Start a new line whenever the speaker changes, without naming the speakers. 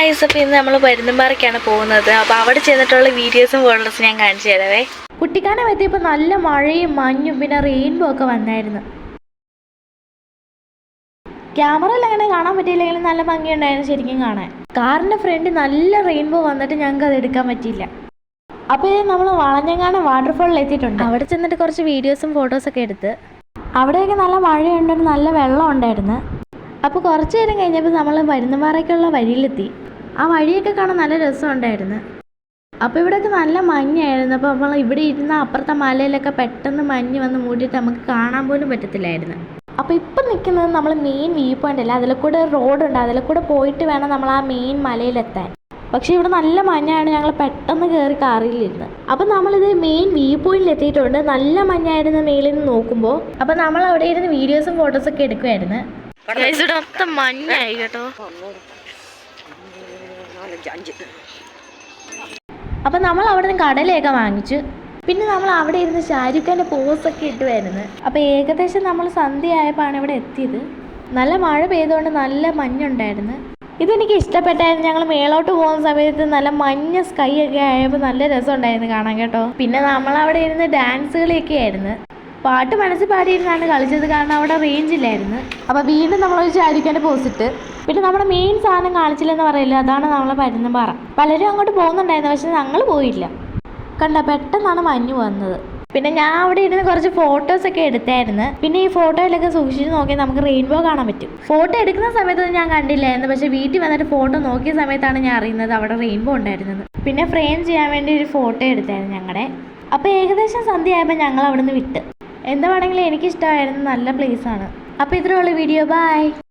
Guys, അപ്പോൾ ഇന്ന് നമ്മൾ പരുന്തുംപാറയ്ക്കാണ് പോകുന്നത്. അപ്പോൾ അവിടെ ചെന്നിട്ടുള്ള വീഡിയോസും ഫോട്ടോസും ഞാൻ കാണിച്ചു തരാവേ.
കുട്ടിക്കാനം എത്തിയപ്പോൾ നല്ല മഴയും മഞ്ഞും പിന്നെ റെയിൻബോ ഒക്കെ വന്നായിരുന്നു. ക്യാമറയിൽ അങ്ങനെ കാണാൻ പറ്റിയില്ലെങ്കിലും നല്ല ഭംഗിയുണ്ടായിരുന്നു ശരിക്കും കാണാൻ. കാറിൻ്റെ ഫ്രണ്ട് നല്ല റെയിൻബോ വന്നിട്ട് ഞങ്ങൾക്ക് അത് എടുക്കാൻ പറ്റിയില്ല. അപ്പോൾ ഇത് നമ്മൾ വളഞ്ഞങ്ങാനം വാട്ടർഫോളിൽ എത്തിയിട്ടുണ്ട്. അവിടെ ചെന്നിട്ട് കുറച്ച് വീഡിയോസും ഫോട്ടോസൊക്കെ എടുത്ത് അവിടെയൊക്കെ നല്ല മഴയുണ്ടായിരുന്നു, നല്ല വെള്ളം ഉണ്ടായിരുന്നു. അപ്പോൾ കുറച്ച് നേരം കഴിഞ്ഞപ്പോൾ നമ്മൾ പരുന്തുംപാറയ്ക്കുള്ള വഴിയിലെത്തി. ആ വഴിയൊക്കെ കാണാൻ നല്ല രസമുണ്ടായിരുന്നു. അപ്പോൾ ഇവിടെയൊക്കെ നല്ല മഞ്ഞായിരുന്നു. അപ്പോൾ നമ്മൾ ഇവിടെ ഇരുന്ന അപ്പുറത്തെ മലയിലൊക്കെ പെട്ടെന്ന് മഞ്ഞ് വന്ന് മൂടിയിട്ട് നമുക്ക് കാണാൻ പോലും പറ്റത്തില്ലായിരുന്നു. അപ്പോൾ ഇപ്പം നിൽക്കുന്നത് നമ്മൾ മെയിൻ വ്യൂ പോയിൻ്റ് അല്ല, അതിൽ കൂടെ റോഡുണ്ട്, അതിൽ കൂടെ പോയിട്ട് വേണം നമ്മൾ ആ മെയിൻ മലയിലെത്താൻ. പക്ഷേ ഇവിടെ നല്ല മഞ്ഞാണ്, ഞങ്ങൾ പെട്ടെന്ന് കയറി കാറിലിരുന്ന്. അപ്പം നമ്മളിത് മെയിൻ വ്യൂ പോയിന്റിൽ എത്തിയിട്ടുണ്ട്. നല്ല മഞ്ഞായിരുന്നു മേളിൽ നിന്ന് നോക്കുമ്പോൾ. അപ്പം നമ്മൾ അവിടെ ഇരുന്ന് വീഡിയോസും ഫോട്ടോസൊക്കെ എടുക്കുമായിരുന്നു.
ഇവിടെ മൊത്തം മഞ്ഞായി കേട്ടോ.
അപ്പം നമ്മൾ അവിടെ നിന്ന് കടലയൊക്കെ വാങ്ങിച്ചു. പിന്നെ നമ്മൾ അവിടെ ഇരുന്ന് ഷാരൂഖ് ഖാൻ്റെ പോസൊക്കെ ഇട്ടുമായിരുന്നു. അപ്പോൾ ഏകദേശം നമ്മൾ സന്ധ്യയായപ്പോഴാണ് ഇവിടെ എത്തിയത്. നല്ല മഴ പെയ്തുകൊണ്ട് നല്ല മഞ്ഞുണ്ടായിരുന്നു. ഇതെനിക്ക് ഇഷ്ടപ്പെട്ടായിരുന്നു. ഞങ്ങൾ മേളോട്ട് പോകുന്ന സമയത്ത് നല്ല മഞ്ഞ സ്കൈ ഒക്കെ ആയപ്പോൾ നല്ല രസമുണ്ടായിരുന്നു കാണാൻ കേട്ടോ. പിന്നെ നമ്മളവിടെ ഇരുന്ന് ഡാൻസ് കളിയൊക്കെ ആയിരുന്നു. പാട്ട് മനസ്സിൽ പാടിയിരുന്നാണ് കളിച്ചത്, കാരണം അവിടെ റേഞ്ച് ഇല്ലായിരുന്നു. അപ്പോൾ വീണ്ടും നമ്മളൊരു ഷാരൂഖ് ഖാൻ്റെ പോസിട്ട് പിന്നെ നമ്മുടെ മെയിൻ സാധനം കാണിച്ചില്ലെന്ന് പറയില്ല, അതാണ് നമ്മളെ പരുന്തുംപാറ. പലരും അങ്ങോട്ട് പോകുന്നുണ്ടായിരുന്നു, പക്ഷെ ഞങ്ങൾ പോയില്ല. കണ്ട പെട്ടെന്നാണ് മഞ്ഞ് വന്നത്. പിന്നെ ഞാൻ അവിടെ ഇരുന്ന് കുറച്ച് ഫോട്ടോസൊക്കെ എടുത്തായിരുന്നു. പിന്നെ ഈ ഫോട്ടോയിലൊക്കെ സൂക്ഷിച്ച് നോക്കിയാൽ നമുക്ക് റെയിൻബോ കാണാൻ പറ്റും. ഫോട്ടോ എടുക്കുന്ന സമയത്തൊന്നും ഞാൻ കണ്ടില്ലായിരുന്നു, പക്ഷേ വീട്ടിൽ വന്നിട്ട് ഫോട്ടോ നോക്കിയ സമയത്താണ് ഞാൻ അറിയുന്നത് അവിടെ റെയിൻബോ ഉണ്ടായിരുന്നത്. പിന്നെ ഫ്രെയിം ചെയ്യാൻ വേണ്ടി ഒരു ഫോട്ടോ എടുത്തായിരുന്നു ഞങ്ങളുടെ. അപ്പോൾ ഏകദേശം സന്ധ്യ ആയപ്പോൾ ഞങ്ങൾ അവിടെ നിന്ന് വിട്ട്. എന്താ വേണമെങ്കിലും എനിക്കിഷ്ടമായിരുന്നു, നല്ല പ്ലേസാണ്. അപ്പോൾ ഇത്രയുള്ള വീഡിയോ, ബൈ.